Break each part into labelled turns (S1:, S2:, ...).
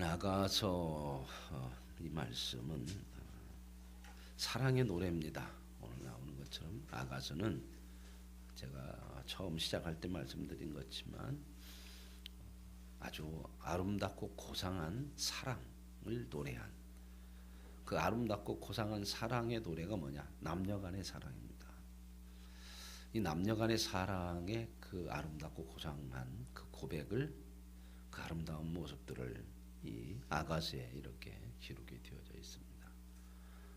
S1: 오늘 아가서 이 말씀은 사랑의 노래입니다. 오늘 나오는 것처럼 아가서는 제가 처음 시작할 때 말씀드린 것지만 아주 아름답고 고상한 사랑을 노래한 그 아름답고 고상한 사랑의 노래가 뭐냐? 남녀간의 사랑입니다. 이 남녀간의 사랑의 그 아름답고 고상한 그 고백을 그 아름다운 모습들을 이 아가서에 이렇게 기록이 되어져 있습니다.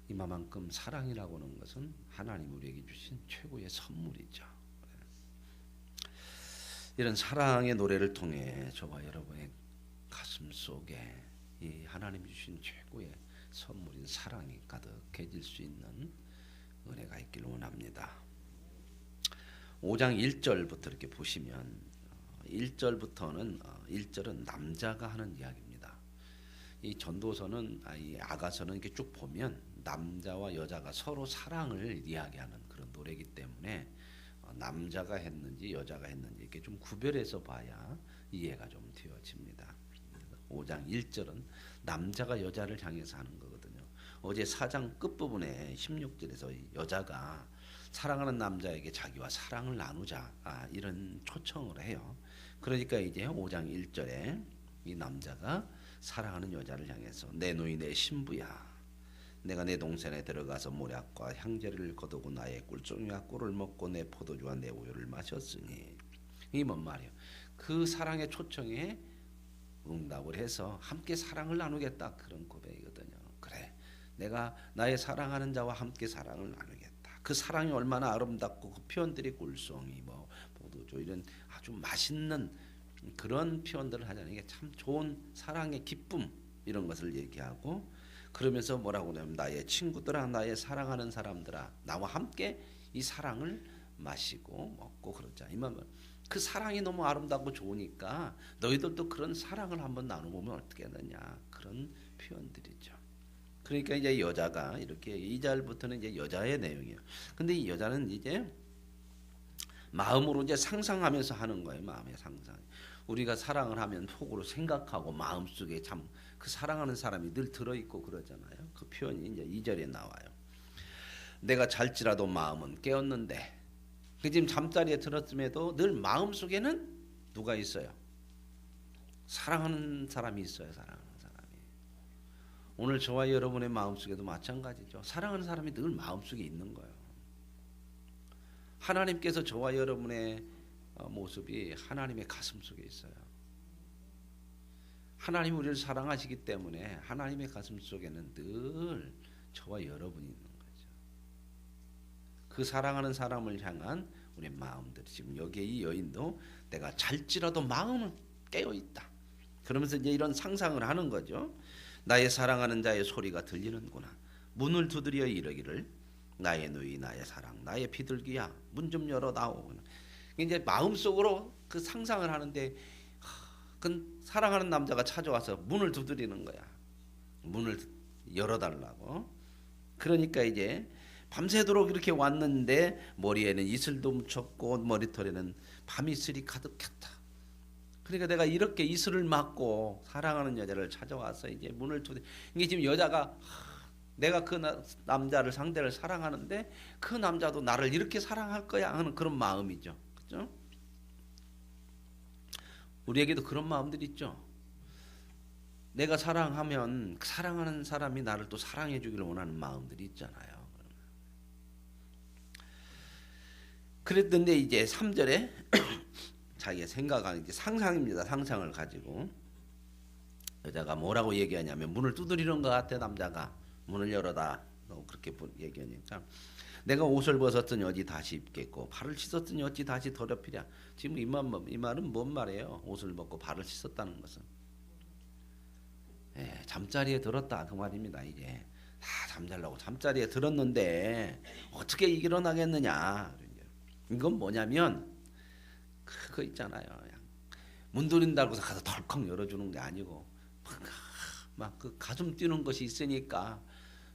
S1: 이만큼 사랑이라고 하는 것은 하나님 우리에게 주신 최고의 선물이죠. 이런 사랑의 노래를 통해 저와 여러분의 가슴 속에 이 하나님 주신 최고의 선물인 사랑이 가득해질 수 있는 은혜가 있기를 원합니다. 5장 1절부터 이렇게 보시면 1절부터는 1절은 남자가 하는 이야기입니다. 이 전도서는 이 아가서는 이렇게 쭉 보면 남자와 여자가 서로 사랑을 이야기하는 그런 노래이기 때문에 남자가 했는지 여자가 했는지 이렇게 좀 구별해서 봐야 이해가 좀 되어집니다. 5장 1절은 남자가 여자를 향해서 하는 거거든요. 어제 4장 끝부분에 16절에서 여자가 사랑하는 남자에게 자기와 사랑을 나누자 이런 초청을 해요. 그러니까 이제 5장 1절에 이 남자가 사랑하는 여자를 향해서 내 누이 내 신부야, 내가 내 동산에 들어가서 모략과 향제를 거두고 나의 꿀송이와 꿀을 먹고 내 포도주와 내 우유를 마셨으니, 이 뭔 말이에요? 그 사랑의 초청에 응답을 해서 함께 사랑을 나누겠다, 그런 고백이거든요. 그래, 내가 나의 사랑하는 자와 함께 사랑을 나누겠다. 그 사랑이 얼마나 아름답고 그 표현들이 꿀송이 뭐 포도주 이런 아주 맛있는 그런 표현들을 하자는 게 참 좋은 사랑의 기쁨 이런 것을 얘기하고, 그러면서 뭐라고 하냐면 나의 친구들아, 나의 사랑하는 사람들아, 나와 함께 이 사랑을 마시고 먹고 그러자. 이 말은 그 사랑이 너무 아름답고 좋으니까 너희들도 그런 사랑을 한번 나눠보면 어떻게 되냐, 그런 표현들이죠. 그러니까 이제 여자가 이렇게 2절부터는 이제 여자의 내용이에요. 근데 이 여자는 이제 마음으로 이제 상상하면서 하는 거예요. 마음의 상상. 우리가 사랑을 하면 속으로 생각하고 마음속에 참 그 사랑하는 사람이 늘 들어있고 그러잖아요. 그 표현이 이제 2절에 나와요. 내가 잘지라도 마음은 깨었는데, 그 지금 잠자리에 들었음에도 늘 마음속에는 누가 있어요? 사랑하는 사람이 있어요. 사랑하는 사람이. 오늘 저와 여러분의 마음속에도 마찬가지죠. 사랑하는 사람이 늘 마음속에 있는 거예요. 하나님께서 저와 여러분의 모습이 하나님의 가슴 속에 있어요. 하나님 우리를 사랑하시기 때문에 하나님의 가슴 속에는 늘 저와 여러분이 있는 거죠. 그 사랑하는 사람을 향한 우리의 마음들, 지금 여기에 이 여인도 내가 잘지라도 마음은 깨어 있다, 그러면서 이제 이런 상상을 하는 거죠. 나의 사랑하는 자의 소리가 들리는구나. 문을 두드려 이르기를 나의 누이 나의 사랑 나의 비둘기야, 문 좀 열어다오. 이제 마음속으로 그 상상을 하는데 그 사랑하는 남자가 찾아와서 문을 두드리는 거야. 문을 열어달라고. 그러니까 이제 밤새도록 이렇게 왔는데 머리에는 이슬도 묻혔고 머리털에는 밤이슬이 가득했다. 그러니까 내가 이렇게 이슬을 맞고 사랑하는 여자를 찾아와서 이제 문을 두드리. 이게 지금 여자가 내가 그 남자를 상대를 사랑하는데 그 남자도 나를 이렇게 사랑할 거야 하는 그런 마음이죠. 그렇죠? 우리에게도 그런 마음들이 있죠. 내가 사랑하면 그 사랑하는 사람이 나를 또 사랑해 주기를 원하는 마음들이 있잖아요. 그랬던데 이제 3절에 자기가 생각하는 게 상상입니다. 상상을 가지고 여자가 뭐라고 얘기하냐면 문을 두드리는 것 같아. 남자가 문을 열어다. 그렇게 얘기하니까 내가 옷을 벗었더니 어찌 다시 입겠고 발을 씻었더니 어찌 다시 더럽히랴. 지금 이 말은 뭔 말이에요? 옷을 벗고 발을 씻었다는 것은 잠자리에 들었다 그 말입니다. 이제 다 잠자려고 잠자리에 들었는데 어떻게 일어나겠느냐. 이건 뭐냐면 그거 있잖아요. 문 두린다고 해서 가서 덜컥 열어주는 게 아니고 막 그 가슴 뛰는 것이 있으니까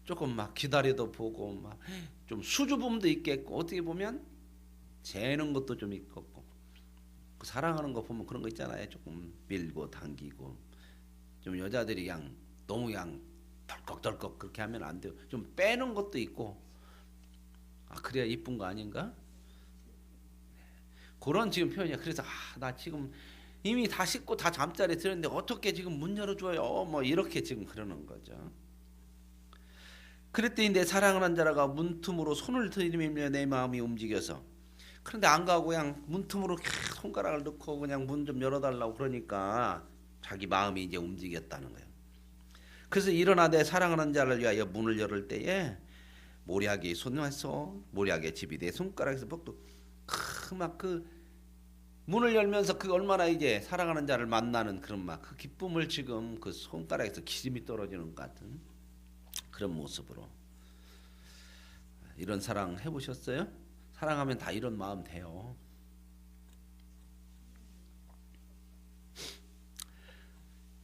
S1: 조금 막 기다려도 보고 막 좀 수줍음도 있겠고, 어떻게 보면 재는 것도 좀 있겠고, 사랑하는 거 보면 그런 거 있잖아요. 조금 밀고 당기고 좀 여자들이 그냥 너무 그냥 덜컥덜컥 그렇게 하면 안 돼요. 좀 빼는 것도 있고. 아, 그래야 이쁜 거 아닌가? 그런 지금 표현이야. 그래서 나 지금 이미 다 씻고 다 잠자리에 들었는데 어떻게 지금 문 열어줘요? 뭐 이렇게 지금 그러는 거죠. 그랬더니 내 사랑하는 자라가 문틈으로 손을 들이밀며 내 마음이 움직여서, 그런데 안 가고 그냥 문틈으로 손가락을 넣고 그냥 문 좀 열어달라고 그러니까 자기 마음이 이제 움직였다는 거예요. 그래서 일어나 내 사랑하는 자를 위하여 문을 열을 때에 모략이 손에서 모략의 집이 내 손가락에서 뻑도 막 그 문을 열면서 그 얼마나 이제 사랑하는 자를 만나는 그런 막 그 기쁨을 지금 그 손가락에서 기름이 떨어지는 것 같은 그런 모습으로. 이런 사랑 해보셨어요? 사랑하면 다 이런 마음 돼요.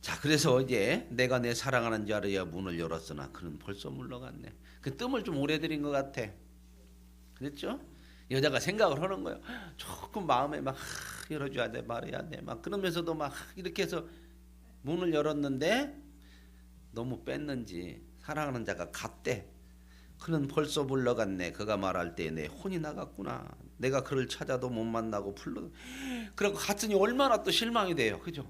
S1: 자, 그래서 이제 내가 내 사랑하는 자를 문을 열었으나 그는 벌써 물러갔네. 그 뜸을 좀 오래 들인 것 같아. 그랬죠? 여자가 생각을 하는 거예요. 조금 마음에 막 열어줘야 돼, 말해야 돼, 막 그러면서도 막 이렇게 해서 문을 열었는데 너무 뺐는지 사랑하는 자가 갔대. 그는 벌써 물러갔네. 그가 말할 때에 내 혼이 나갔구나. 내가 그를 찾아도 못 만나고 불러. 그러고 갔으니 얼마나 또 실망이 돼요. 그죠?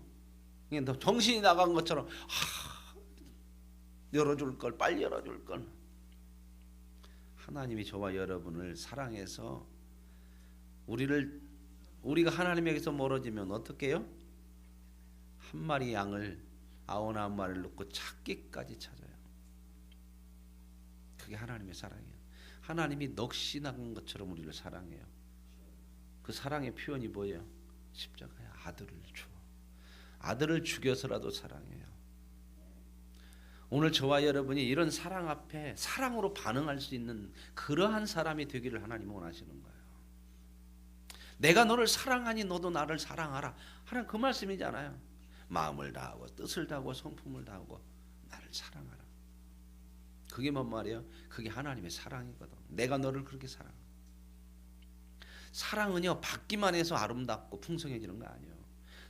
S1: 너 정신이 나간 것처럼 열어줄 걸, 빨리 열어줄 걸. 하나님이 저와 여러분을 사랑해서 우리가 하나님에게서 멀어지면 어떻게 해요? 한 마리 양을 99마리를 놓고 찾기까지 찾아요. 그게 하나님의 사랑이에요. 하나님이 넋이 나간 것처럼 우리를 사랑해요. 그 사랑의 표현이 뭐예요? 십자가에 아들을 줘. 아들을 죽여서라도 사랑해요. 오늘 저와 여러분이 이런 사랑 앞에 사랑으로 반응할 수 있는 그러한 사람이 되기를 하나님은 원하시는 거예요. 내가 너를 사랑하니 너도 나를 사랑하라 하는 그 말씀이잖아요. 마음을 다하고 뜻을 다하고 성품을 다하고 나를 사랑하라. 그게 뭔 말이에요? 그게 하나님의 사랑이거든. 내가 너를 그렇게 사랑해. 사랑은요 받기만 해서 아름답고 풍성해지는 거 아니에요.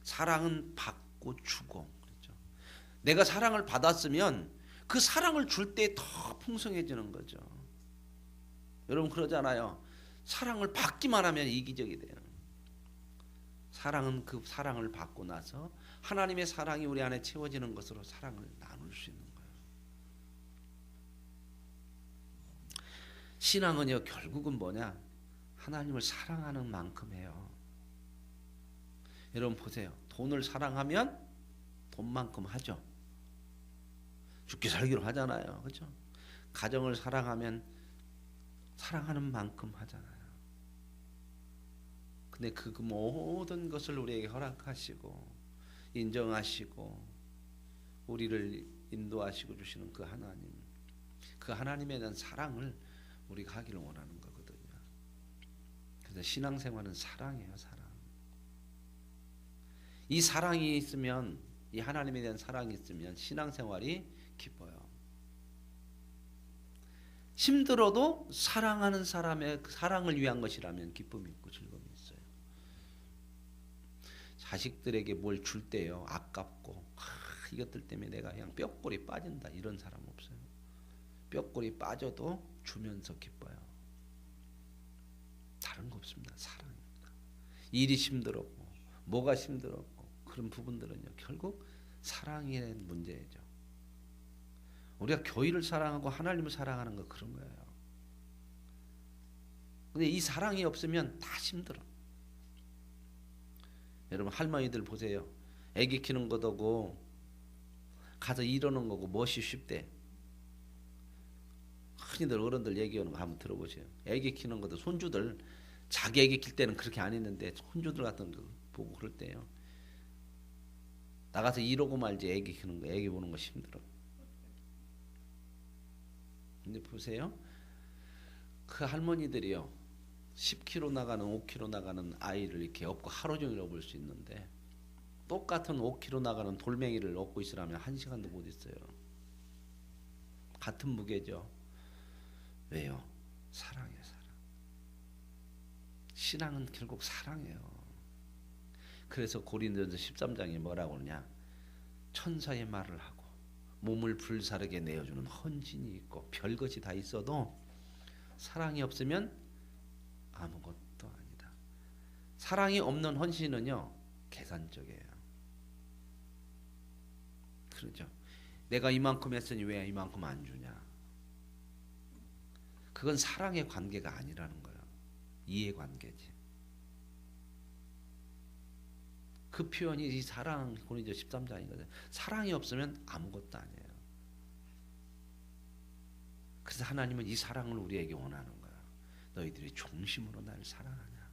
S1: 사랑은 받고 주고. 그렇죠? 내가 사랑을 받았으면 그 사랑을 줄 때 더 풍성해지는 거죠. 여러분 그러잖아요. 사랑을 받기만 하면 이기적이 돼요. 사랑은 그 사랑을 받고 나서 하나님의 사랑이 우리 안에 채워지는 것으로 사랑을 나눌 수 있는 거예요. 신앙은요 결국은 뭐냐? 하나님을 사랑하는 만큼 해요. 여러분 보세요. 돈을 사랑하면 돈만큼 하죠. 죽기 살기로 하잖아요. 그렇죠? 가정을 사랑하면 사랑하는 만큼 하잖아요. 근데 그 모든 것을 우리에게 허락하시고 인정하시고 우리를 인도하시고 주시는 그 하나님, 그 하나님에 대한 사랑을 우리가 하기를 원하는 거거든요. 그래서 신앙생활은 사랑이에요. 사랑. 이 사랑이 있으면, 이 하나님에 대한 사랑이 있으면 신앙생활이 기뻐요. 힘들어도 사랑하는 사람의 사랑을 위한 것이라면 기쁨이 있고 즐거움이 있어요. 자식들에게 뭘 줄 때요 아깝고 이것들 때문에 내가 그냥 뼈골이 빠진다 이런 사람 없어요. 뼈골이 빠져도 주면서 기뻐요. 다른 거 없습니다. 사랑입니다. 일이 힘들었고 뭐가 힘들었고 그런 부분들은요 결국 사랑의 문제죠. 우리가 교회를 사랑하고 하나님을 사랑하는 거 그런 거예요. 근데 이 사랑이 없으면 다 힘들어. 여러분 할머니들 보세요. 애기 키우는 것도 가서 이러는 거고 무엇이 쉽대. 흔히들 어른들 얘기하는 거 한번 들어보세요. 애기 키우는 것도 손주들 자기 애기 킬 때는 그렇게 안 했는데 손주들 같은 거 보고 그럴 때요. 나가서 이러고 말지 애기 키우는 거, 애기 보는 거 힘들어. 근데 보세요. 그 할머니들이요. 10kg 나가는 5kg 나가는 아이를 이렇게 업고 하루 종일 업을 수 있는데 똑같은 5kg 나가는 돌멩이를 업고 있으라면 1시간도 못 있어요. 같은 무게죠. 왜요? 사랑이에요. 사랑. 신앙은 결국 사랑이에요. 그래서 고린도전서 13장에 뭐라고 그러냐? 천사의 말을 하고 몸을 불사르게 내어주는 헌신이 있고 별것이 다 있어도 사랑이 없으면 아무것도 아니다. 사랑이 없는 헌신은요 계산적이에요. 그렇죠. 내가 이만큼 했으니 왜 이만큼 안 주냐. 그건 사랑의 관계가 아니라는 거예요. 이해관계지. 그 표현이 이 사랑 고린도 13장이거든요. 사랑이 없으면 아무것도 아니에요. 그래서 하나님은 이 사랑을 우리에게 원하는 거야. 너희들이 중심으로 나를 사랑하냐.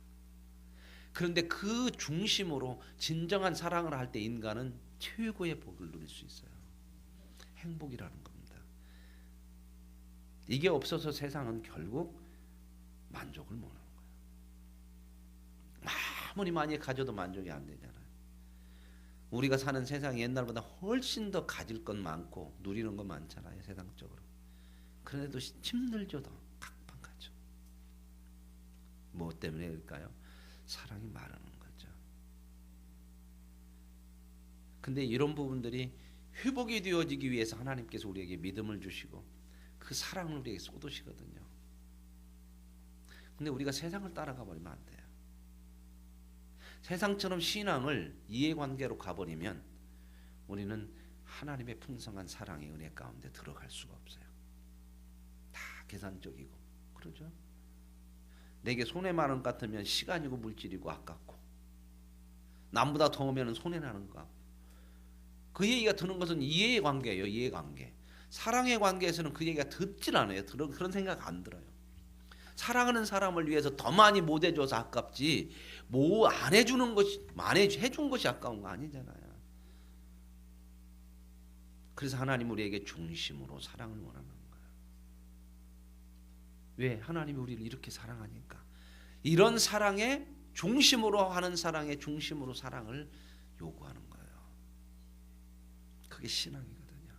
S1: 그런데 그 중심으로 진정한 사랑을 할 때 인간은 최고의 복을 누릴 수 있어요. 행복이라는 겁니다. 이게 없어서 세상은 결국 만족을 못 하는 거예요. 아무리 많이 가져도 만족이 안 되잖아요. 우리가 사는 세상이 옛날보다 훨씬 더 가질 것 많고 누리는 것 많잖아요. 세상적으로. 그런데도 힘들죠. 더 팍팍하죠. 뭐 때문에 그럴까요? 사랑이 마르는 거죠. 근데 이런 부분들이 회복이 되어지기 위해서 하나님께서 우리에게 믿음을 주시고 그 사랑을 우리에게 쏟으시거든요. 근데 우리가 세상을 따라가 버리면 안 돼요. 세상처럼 신앙을 이해관계로 가버리면 우리는 하나님의 풍성한 사랑의 은혜 가운데 들어갈 수가 없어요. 다 계산적이고 그러죠. 내게 손해만 원 같으면 시간이고 물질이고 아깝고 남보다 더 오면 손해나는 거 같고 그 얘기가 드는 것은 이해의 관계예요. 이해관계. 사랑의 관계에서는 그 얘기가 듣질 않아요. 그런 생각 안 들어요. 사랑하는 사람을 위해서 더 많이 못 해줘서 아깝지 뭐 안 해주는 것이 안 해준 것이 아까운 거 아니잖아요. 그래서 하나님 우리에게 중심으로 사랑을 원하는 거예요. 왜? 하나님이 우리를 이렇게 사랑하니까. 이런 사랑의 중심으로 하는 사랑의 중심으로 사랑을 요구하는 거예요. 그게 신앙이거든요.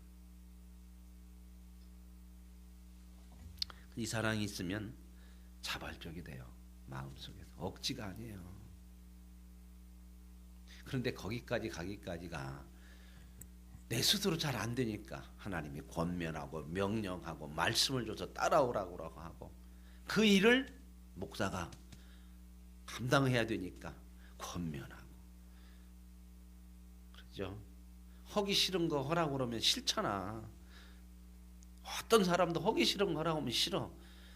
S1: 이 사랑이 있으면 자발적이 돼요. 마음속에서. 억지가 아니에요. 그런데 거기까지 가기까지가 내 스스로 잘 안 되니까 하나님이 권면하고 명령하고 말씀을 줘서 따라오라고 하고 그 일을 목사가 감당해야 되니까 권면하고 그렇죠. 하기 싫은 거 하라고 그러면 싫잖아. 어떤 사람도 하기 싫은 거 하라고 하면 싫어.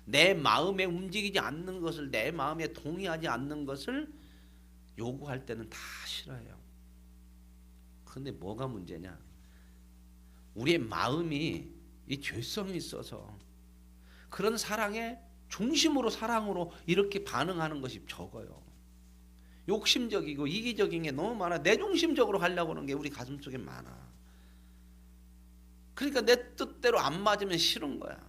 S1: 내 마음에 움직이지 않는 것을 내 마음에 동의하지 않는 것을 요구할 때는 다 싫어요. 그런데 뭐가 문제냐? 우리의 마음이 이 죄성이 있어서 그런 사랑의 중심으로 사랑으로 이렇게 반응하는 것이 적어요. 욕심적이고 이기적인 게 너무 많아. 내 중심적으로 하려고 하는 게 우리 가슴속에 많아. 그러니까 내 뜻대로 안 맞으면 싫은 거야.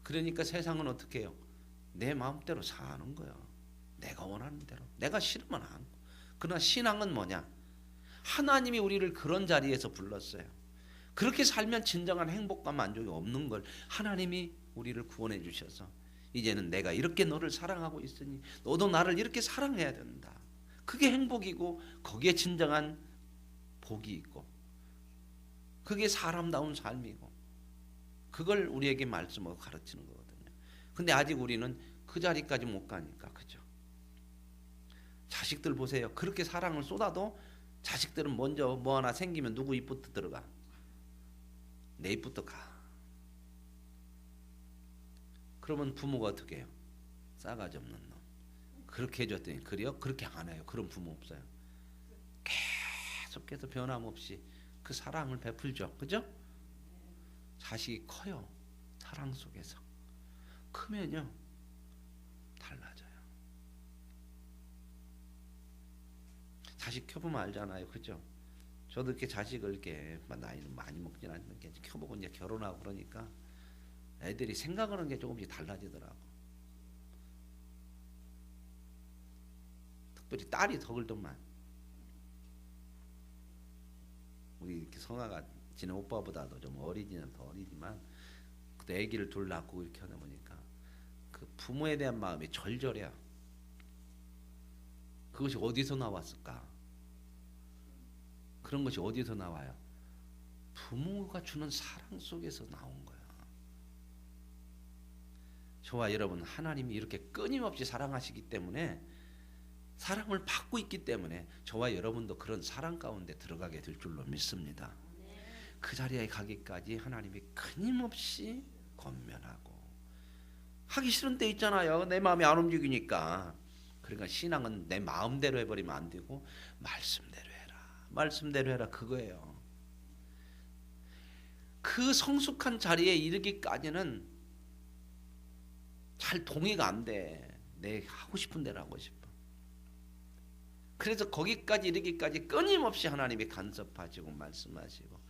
S1: 그러니까 세상은 어떻게 해요? 내 마음대로 사는 거야. 내가 원하는 대로. 내가 싫으면 안 하고. 그러나 신앙은 뭐냐? 하나님이 우리를 그런 자리에서 불렀어요. 그렇게 살면 진정한 행복과 만족이 없는 걸 하나님이 우리를 구원해 주셔서 이제는 내가 이렇게 너를 사랑하고 있으니 너도 나를 이렇게 사랑해야 된다. 그게 행복이고 거기에 진정한 복이 있고 그게 사람다운 삶이고 그걸 우리에게 말씀하고 가르치는 거거든요. 근데 아직 우리는 그 자리까지 못 가니까 그죠? 자식들 보세요. 그렇게 사랑을 쏟아도 자식들은 먼저 뭐 하나 생기면 누구 입부터 들어가? 내 입부터 가. 그러면 부모가 어떻게 해요? 싸가지 없는 놈. 그렇게 해줬더니 그래요? 그렇게 안 해요. 그런 부모 없어요. 계속해서 변함없이 그 사랑을 베풀죠. 그죠? 자식이 커요. 사랑 속에서. 크면요. 달라져요. 자식 켜보면 알잖아요. 그죠? 저도 이렇게 자식을 이렇게 나이는 많이 먹진 않는데 켜보고 이제 결혼하고 그러니까 애들이 생각하는 게 조금씩 달라지더라고. 특별히 딸이 더 그러더만. 우리 이렇게 성아가 지네 오빠보다도 좀 어리지는 더 어리지만 그때 아기를 둘 낳고 이렇게 하다 보니까 그 부모에 대한 마음이 절절해요. 그것이 어디서 나왔을까? 그런 것이 어디서 나와요? 부모가 주는 사랑 속에서 나온 거야. 저와 여러분, 하나님이 이렇게 끊임없이 사랑하시기 때문에, 사랑을 받고 있기 때문에 저와 여러분도 그런 사랑 가운데 들어가게 될 줄로 믿습니다. 그 자리에 가기까지 하나님이 끊임없이 권면하고, 하기 싫은 때 있잖아요. 내 마음이 안 움직이니까. 그러니까 신앙은 내 마음대로 해버리면 안 되고 말씀대로 해라. 말씀대로 해라, 그거예요. 그 성숙한 자리에 이르기까지는 잘 동의가 안 돼. 내 하고 싶은 대로 하고 싶어. 그래서 거기까지 이르기까지 끊임없이 하나님이 간섭하시고 말씀하시고,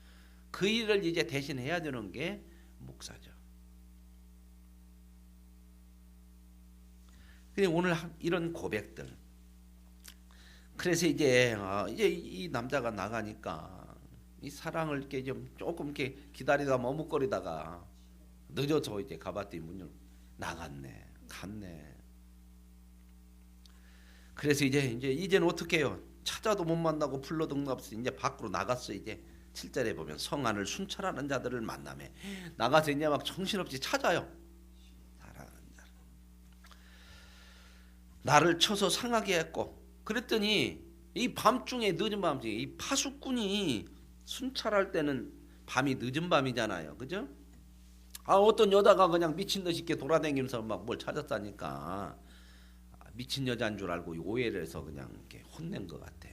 S1: 그 일을 이제 대신 해야 되는 게 목사죠. 근데 오늘 이런 고백들, 그래서 이제 이 남자가 나가니까 이 사랑을 이렇게 좀 조금 이렇게 기다리다 머뭇거리다가 늦어서 이제 가봤더니 문을 나갔네, 갔네. 그래서 이제는 어떻게 해요? 찾아도 못 만나고 불러도 응답없이 이제 밖으로 나갔어. 이제 7절에 보면 성안을 순찰하는 자들을 만나매 나가서 이제 막 정신없이 찾아요. 사랑하는 자를. 나를 쳐서 상하게 했고, 그랬더니 이 밤중에, 늦은 밤중에 이 파수꾼이 순찰할 때는 밤이 늦은 밤이잖아요, 그죠? 어떤 여자가 그냥 미친 듯이 이렇게 돌아다니면서 막 뭘 찾았다니까 미친 여자인 줄 알고 오해를 해서 그냥 이렇게 혼낸 것 같아.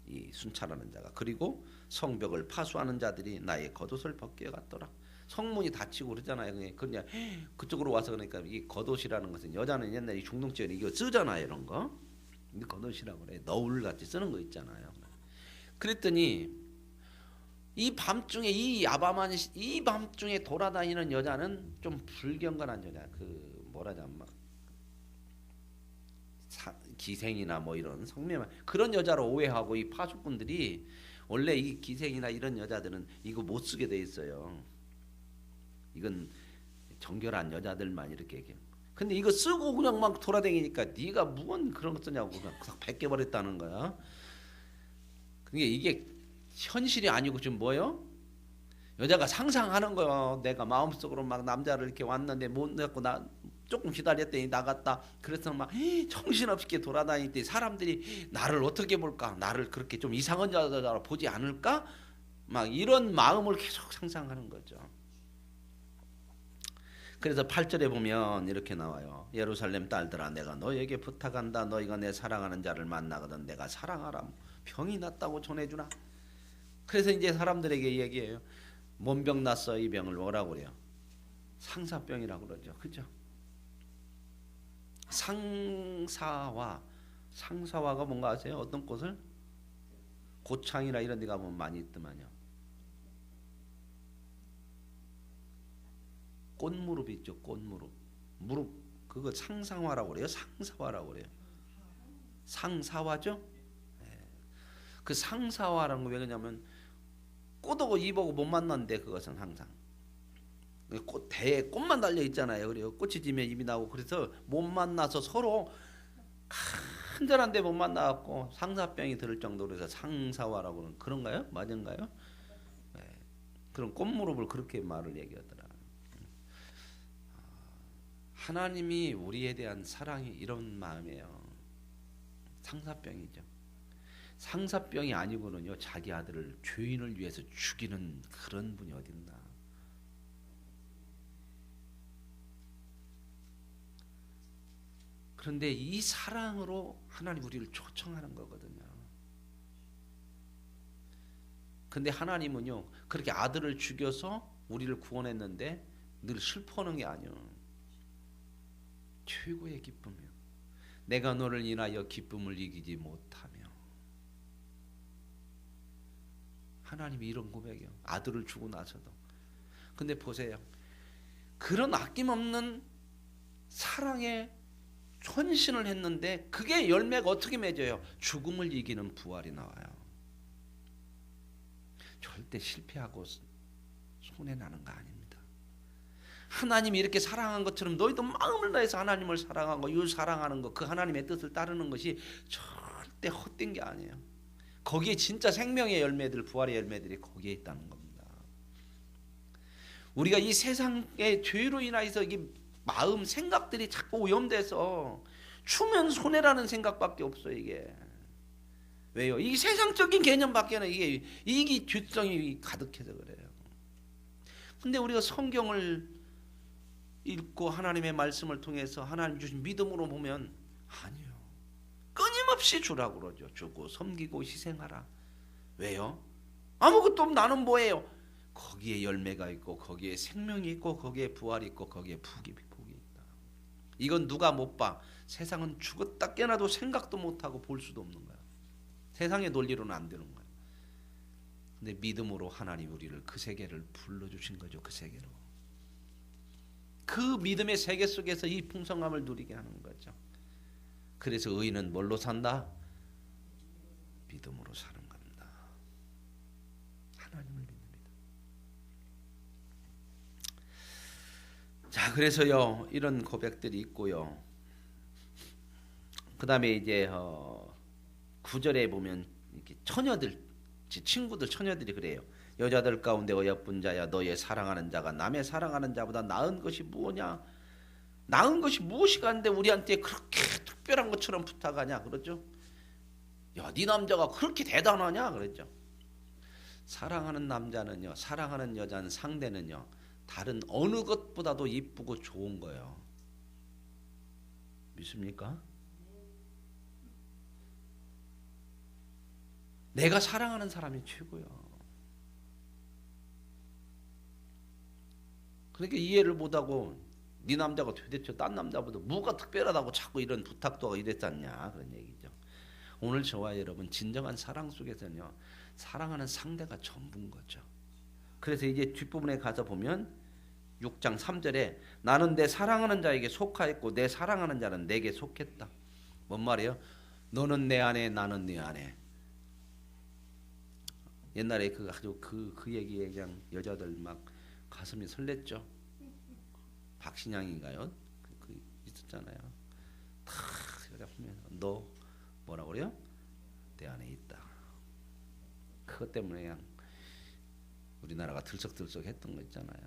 S1: 이 순찰하는 자가. 그리고 성벽을 파수하는 자들이 나의 겉옷을 벗겨 갔더라. 성문이 닫히고 그러잖아요. 그냥 그쪽으로 와서, 그러니까 이 겉옷이라는 것은, 여자는 옛날에 이 중동지에 이거 쓰잖아요, 이런 거. 근데 겉옷이라고 그래. 너울 같이 쓰는 거 있잖아요. 그랬더니 이 밤중에 이 밤중에 돌아다니는 여자는 좀 불경건한 여자. 그 뭐라자 막 기생이나 뭐 이런 성매만 그런 여자로 오해하고, 이 파수꾼들이 원래 이 기생이나 이런 여자들은 이거 못 쓰게 돼 있어요. 이건 정결한 여자들만 이렇게. 근데 이거 쓰고 그냥 막 돌아다니니까 네가 무슨 그런 거 쓰냐고 그냥 벗겨버렸다는 거야. 그게 이게 현실이 아니고 좀 뭐요? 여자가 상상하는 거요. 내가 마음속으로 막 남자를 이렇게 왔는데 못 넣고 나 조금 기다렸더니 나갔다. 그래서 막 정신없이 돌아다닐 때 사람들이 나를 어떻게 볼까? 나를 그렇게 좀 이상한 여자로 보지 않을까? 막 이런 마음을 계속 상상하는 거죠. 그래서 8절에 보면 이렇게 나와요. 예루살렘 딸들아, 내가 너에게 부탁한다. 너희가 내 사랑하는 자를 만나거든 내가 사랑하라. 병이 났다고 전해주나. 그래서 이제 사람들에게 얘기해요. 뭔 병 났어? 이 병을 뭐라고 그래요? 상사병이라고 그러죠. 그죠? 상사화가 뭔가 아세요? 어떤 꽃을? 고창이나 이런 데 가보면 많이 있더만요. 꽃무릎 있죠. 꽃무릎. 무릎 그거 상상화라고 그래요. 상사화라고 그래요. 상사화죠? 네. 그 상사화라는 거 왜 그러냐면 꽃하고 잎하고 못 만났는데, 그것은 항상 대에 꽃만 달려 있잖아요. 그래요. 꽃이 지면 잎이 나고, 그래서 못 만나서 서로 한절한데 못 만나갖고 상사병이 들을 정도로 해서 상사화라고 하는, 그런가요? 맞은가요? 네. 그런 꽃무릎을 그렇게 말을 얘기하더라. 하나님이 우리에 대한 사랑이 이런 마음이에요. 상사병이죠. 상사병이 아니고는요, 자기 아들을 죄인을 위해서 죽이는 그런 분이 어딨나. 그런데 이 사랑으로 하나님 우리를 초청하는 거거든요. 근데 하나님은요, 그렇게 아들을 죽여서 우리를 구원했는데 늘 슬퍼하는 게 아니에요. 최고의 기쁨이요. 내가 너를 인하여 기쁨을 이기지 못하며. 하나님이 이런 고백이요. 아들을 주고 나서도. 근데 보세요. 그런 아낌없는 사랑에 헌신을 했는데 그게 열매가 어떻게 맺어요? 죽음을 이기는 부활이 나와요. 절대 실패하고 손해나는 거 아닙니다. 하나님이 이렇게 사랑한 것처럼 너희도 마음을 다해서 하나님을 사랑하고 사랑하는 것, 그 하나님의 뜻을 따르는 것이 절대 헛된 게 아니에요. 거기에 진짜 생명의 열매들, 부활의 열매들이 거기에 있다는 겁니다. 우리가 이 세상의 죄로 인하여서 이게 마음, 생각들이 자꾸 오염돼서 주면 손해라는 생각밖에 없어요. 이게 왜요? 이 세상적인 개념밖에는 이게 이기 뒷성이 가득해서 그래요. 근데 우리가 성경을 읽고 하나님의 말씀을 통해서 하나님 주신 믿음으로 보면 아니요. 끊임없이 주라고 그러죠. 주고 섬기고 희생하라. 왜요? 아무것도 없는 나는 뭐예요? 거기에 열매가 있고 거기에 생명이 있고 거기에 부활이 있고 거기에 복이 있다. 이건 누가 못 봐? 세상은 죽었다 깨어나도 생각도 못하고 볼 수도 없는 거야. 세상의 논리로는 안 되는 거야. 근데 믿음으로 하나님 우리를 그 세계를 불러주신 거죠. 그 세계로. 그 믿음의 세계 속에서 이 풍성함을 누리게 하는 거죠. 그래서 의인은 뭘로 산다? 믿음으로 사는 겁니다. 하나님을 믿습니다. 자, 그래서요 이런 고백들이 있고요. 그 다음에 이제 9절에 보면 이렇게 처녀들, 친구들 처녀들이 그래요. 여자들 가운데 어여쁜 자야, 너의 사랑하는 자가 남의 사랑하는 자보다 나은 것이 무엇냐? 나은 것이 무엇이가 한데 우리한테 그렇게 특별한 것처럼 부탁하냐? 그러죠. 야, 네 남자가 그렇게 대단하냐? 그랬죠. 사랑하는 남자는요, 사랑하는 여자는 상대는요, 다른 어느 것보다도 이쁘고 좋은 거예요. 믿습니까? 내가 사랑하는 사람이 최고야. 그러니까 이해를 못하고 네 남자가 도대체 딴 남자보다 뭐가 특별하다고 자꾸 이런 부탁도 하고 이랬잖냐 그런 얘기죠. 오늘 저와 여러분 진정한 사랑 속에서는요, 사랑하는 상대가 전부인 거죠. 그래서 이제 뒷부분에 가서 보면 6장 3절에 나는 내 사랑하는 자에게 속하였고 내 사랑하는 자는 내게 속했다. 뭔 말이에요? 너는 내 안에 나는 네 안에. 옛날에 그 얘기에 그냥 여자들 막 가슴이 설렜죠. 박신양인가요? 그 있었잖아요. 다 여자 보면 너 뭐라 그래요? 내 안에 있다. 그것 때문에 그냥 우리나라가 들썩들썩했던 거 있잖아요.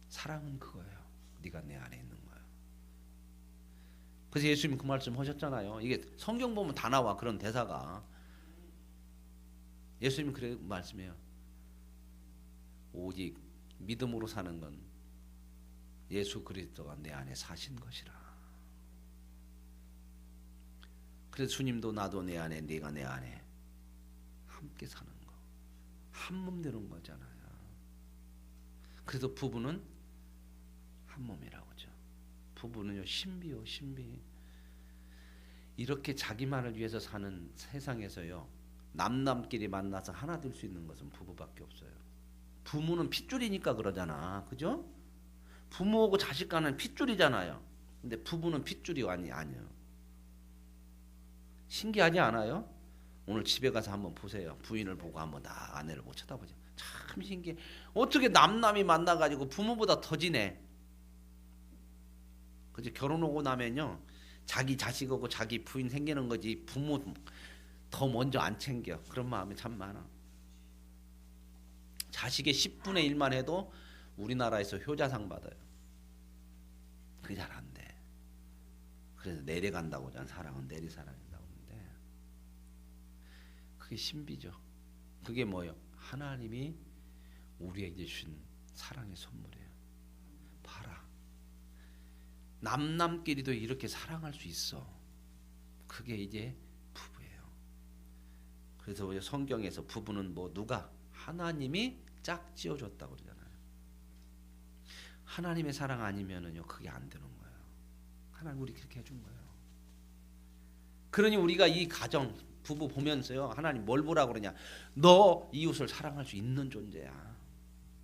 S1: 사랑은 그거예요. 네가 내 안에 있는 거예요. 그래서 예수님 그 말씀 하셨잖아요. 이게 성경 보면 다 나와 그런 대사가. 예수님 그래 말씀해요. 오직 믿음으로 사는 건 예수 그리스도가 내 안에 사신 것이라. 그래서 주님도 나도 내 안에 네가 내 안에 함께 사는 거. 한 몸 되는 거잖아요. 그래서 부부는 한 몸이라고 하죠. 부부는요 신비요 신비. 이렇게 자기만을 위해서 사는 세상에서요 남끼리 만나서 하나 될 수 있는 것은 부부밖에 없어요. 부모는 핏줄이니까 그러잖아. 그죠? 부모하고 자식 간은 핏줄이잖아요. 근데 부부는 핏줄이 아니에요. 신기하지 않아요? 오늘 집에 가서 한번 보세요. 부인을 보고 한번 나 아내를 못 쳐다보죠. 참 신기해. 어떻게 남남이 만나가지고 부모보다 더 지내. 그죠? 결혼하고 나면요. 자기 자식하고 자기 부인 생기는 거지 부모 더 먼저 안 챙겨. 그런 마음이 참 많아. 자식의 10분의 1만 해도 우리나라에서 효자상 받아요. 그게 잘 안 돼. 그래서 내려간다고 하잖아. 사랑은 내리사랑이라고 하는데 그게 신비죠. 그게 뭐예요? 하나님이 우리에게 주신 사랑의 선물이에요. 봐라. 남끼리도 이렇게 사랑할 수 있어. 그게 이제 부부예요. 그래서 성경에서 부부는 뭐 누가? 하나님이 짝 지어줬다고 그러잖아요. 하나님의 사랑 아니면은요 그게 안 되는 거예요. 하나님 우리 그렇게 해준 거예요. 그러니 우리가 이 가정 부부 보면서요 하나님 뭘 보라고 그러냐? 너 이웃을 사랑할 수 있는 존재야.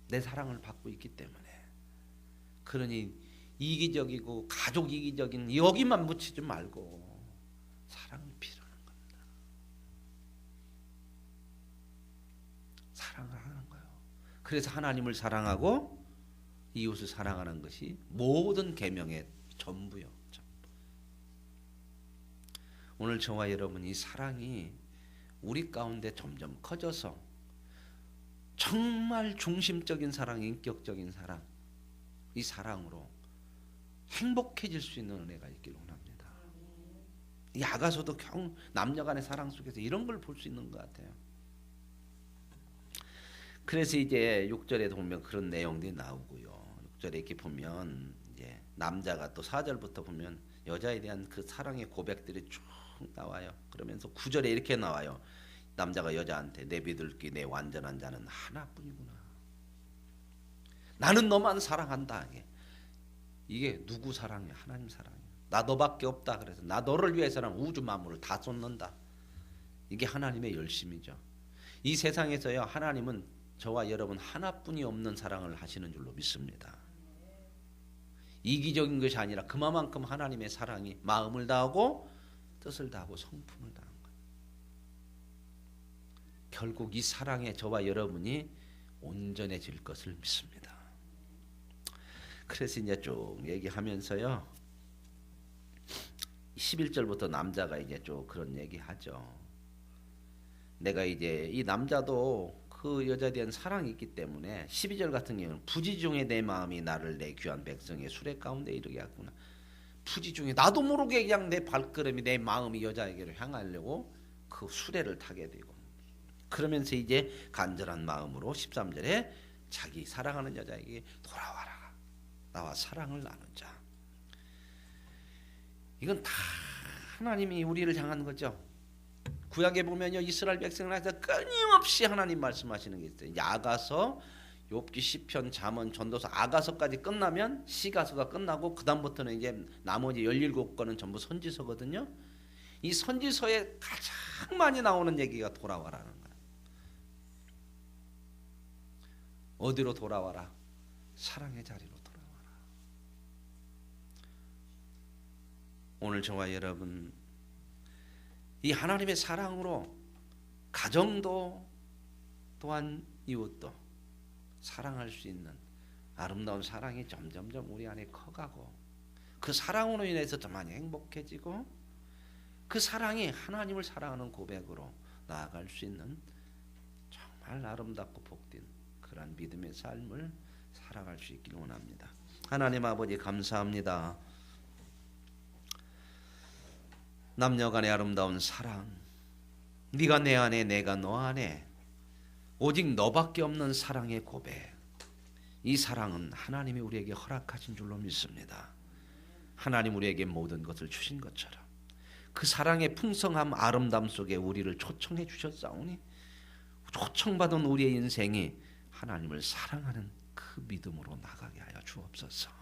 S1: 내 사랑을 받고 있기 때문에. 그러니 이기적이고 가족 이기적인 여기만 묻히지 말고 사랑을 필요하는 겁니다. 사랑을 하는 거예요. 그래서 하나님을 사랑하고 이웃을 사랑하는 것이 모든 계명의 전부요. 오늘 저와 여러분 이 사랑이 우리 가운데 점점 커져서 정말 중심적인 사랑, 인격적인 사랑, 이 사랑으로 행복해질 수 있는 은혜가 있기를 원합니다. 이 아가서도 겨우 남녀 간의 사랑 속에서 이런 걸 볼 수 있는 것 같아요. 그래서 이제 6절에 보면 그런 내용들이 나오고요. 6절에 이렇게 보면 이제 남자가 또 4절부터 보면 여자에 대한 그 사랑의 고백들이 쭉 나와요. 그러면서 9절에 이렇게 나와요. 남자가 여자한테 내 비둘기 내 완전한 자는 하나뿐이구나. 나는 너만 사랑한다. 이게 누구 사랑이야? 하나님 사랑이야. 나 너밖에 없다. 그래서 나 너를 위해서는 우주 만물을 다 쏟는다. 이게 하나님의 열심이죠. 이 세상에서요 하나님은 저와 여러분 하나뿐이 없는 사랑을 하시는 줄로 믿습니다. 이기적인 것이 아니라 그만큼 하나님의 사랑이 마음을 다하고 뜻을 다하고 성품을 다한 거예요. 결국 이 사랑에 저와 여러분이 온전해질 것을 믿습니다. 그래서 이제 쭉 얘기하면서요 11절부터 남자가 이제 쭉 그런 얘기하죠. 내가 이제 이 남자도 그 여자에 대한 사랑이 있기 때문에 12절 같은 경우는 부지 중에 내 마음이 나를 내 귀한 백성의 수레 가운데 이르게 하구나. 부지 중에 나도 모르게 그냥 내 발걸음이 내 마음이 여자에게로 향하려고 그 수레를 타게 되고 그러면서 이제 간절한 마음으로 13절에 자기 사랑하는 여자에게 돌아와라. 나와 사랑을 나누자. 이건 다 하나님이 우리를 향한 거죠. 구약에 보면요 이스라엘 백성에서 끊임없이 하나님 말씀하시는 게 있어요. 야가서, 욥기, 시편, 잠언, 전도서, 아가서까지 끝나면 시가서가 끝나고 그 다음부터는 이제 나머지 17권은 전부 선지서거든요. 이 선지서에 가장 많이 나오는 얘기가 돌아와라는 거예요. 어디로 돌아와라? 사랑의 자리로 돌아와라. 오늘 저와 여러분 이 하나님의 사랑으로 가정도 또한 이웃도 사랑할 수 있는 아름다운 사랑이 점점점 우리 안에 커가고 그 사랑으로 인해서 더 많이 행복해지고 그 사랑이 하나님을 사랑하는 고백으로 나아갈 수 있는 정말 아름답고 복된 그러한 믿음의 삶을 살아갈 수 있기를 원합니다. 하나님 아버지 감사합니다. 남녀 간의 아름다운 사랑, 네가 내 안에 내가 너 안에 오직 너밖에 없는 사랑의 고백, 이 사랑은 하나님이 우리에게 허락하신 줄로 믿습니다. 하나님 우리에게 모든 것을 주신 것처럼 그 사랑의 풍성함 아름다움 속에 우리를 초청해 주셨사오니 초청받은 우리의 인생이 하나님을 사랑하는 그 믿음으로 나가게 하여 주옵소서.